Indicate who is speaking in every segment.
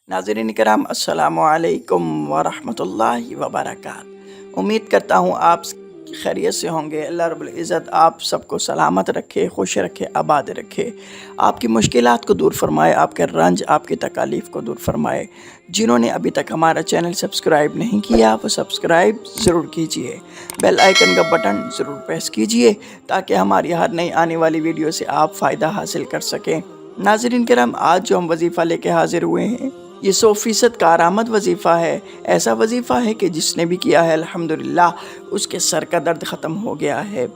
Speaker 1: नाज़रीन करम अस्सलामु अलैकुम वरहमतुल्लाहि वबरकात। उम्मीद करता हूँ आप खैरियत से होंगे। अल्लाह रब्बुल इज़्ज़त आप सबको सलामत रखे, खुश रखे, आबाद रखे, आपकी मुश्किलात को दूर फरमाए, आपके रंज आपकी तकालीफ़ को दूर फरमाए। जिन्होंने अभी तक हमारा चैनल सब्सक्राइब नहीं किया वो सब्सक्राइब ज़रूर कीजिए, बेल आइकन का बटन ज़रूर प्रेस कीजिए ताकि हमारी हर नई आने वाली वीडियो से आप फ़ायदा हासिल कर सकें। नाज़रीन करम आज जो हम वजीफ़ा लेके हाज़िर हुए हैं ये 100% कारआमद वजीफ़ा है। ऐसा वजीफ़ा है कि जिसने भी किया है अल्हम्दुलिल्लाह उसके सर का दर्द ख़त्म हो गया है।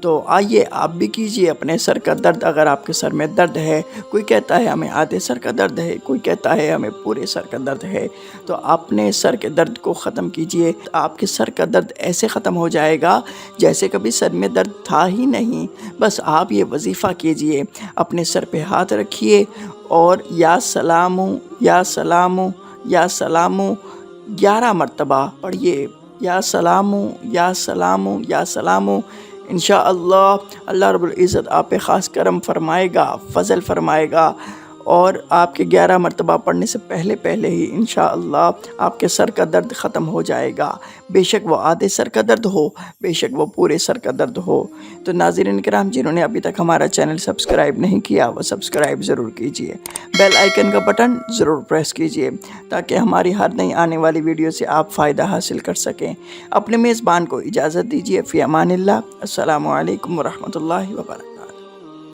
Speaker 1: तो आइए आप भी कीजिए अपने सर का दर्द। अगर आपके सर में दर्द है, कोई कहता है हमें आधे सर का दर्द है, कोई कहता है हमें पूरे सर का दर्द है, तो अपने सर के दर्द को ख़त्म कीजिए। आपके सर का दर्द ऐसे ख़त्म हो जाएगा जैसे कभी सर में दर्द था ही नहीं। बस आप ये वजीफ़ा कीजिए, अपने सर पे हाथ रखिए और या सलामु या सलामु या सलामु 11 मरतबा पढ़िए। या सलामु या सलामु या सलामु। इंशाअल्लाह अल्लाह रब्बुल इज़्ज़त आप पे ख़ास करम फरमाएगा, फ़ज़ल फरमाएगा और आपके 11 मरतबा पढ़ने से पहले पहले ही इंशाअल्लाह आपके सर का दर्द ख़त्म हो जाएगा। बेशक वो आधे सर का दर्द हो, बेशक वो पूरे सर का दर्द हो। तो नाज़रीन किराम जिन्होंने अभी तक हमारा चैनल सब्सक्राइब नहीं किया वो सब्सक्राइब ज़रूर कीजिए, बेल आइकन का बटन ज़रूर प्रेस कीजिए ताकि हमारी हर नई आने वाली वीडियो से आप फ़ायदा हासिल कर सकें। अपने मेज़बान को इजाज़त दीजिए। फ़ी अमानिल्लाह। अस्सलामु अलैकुम वरहमतुल्लाहि वबरकातुहू।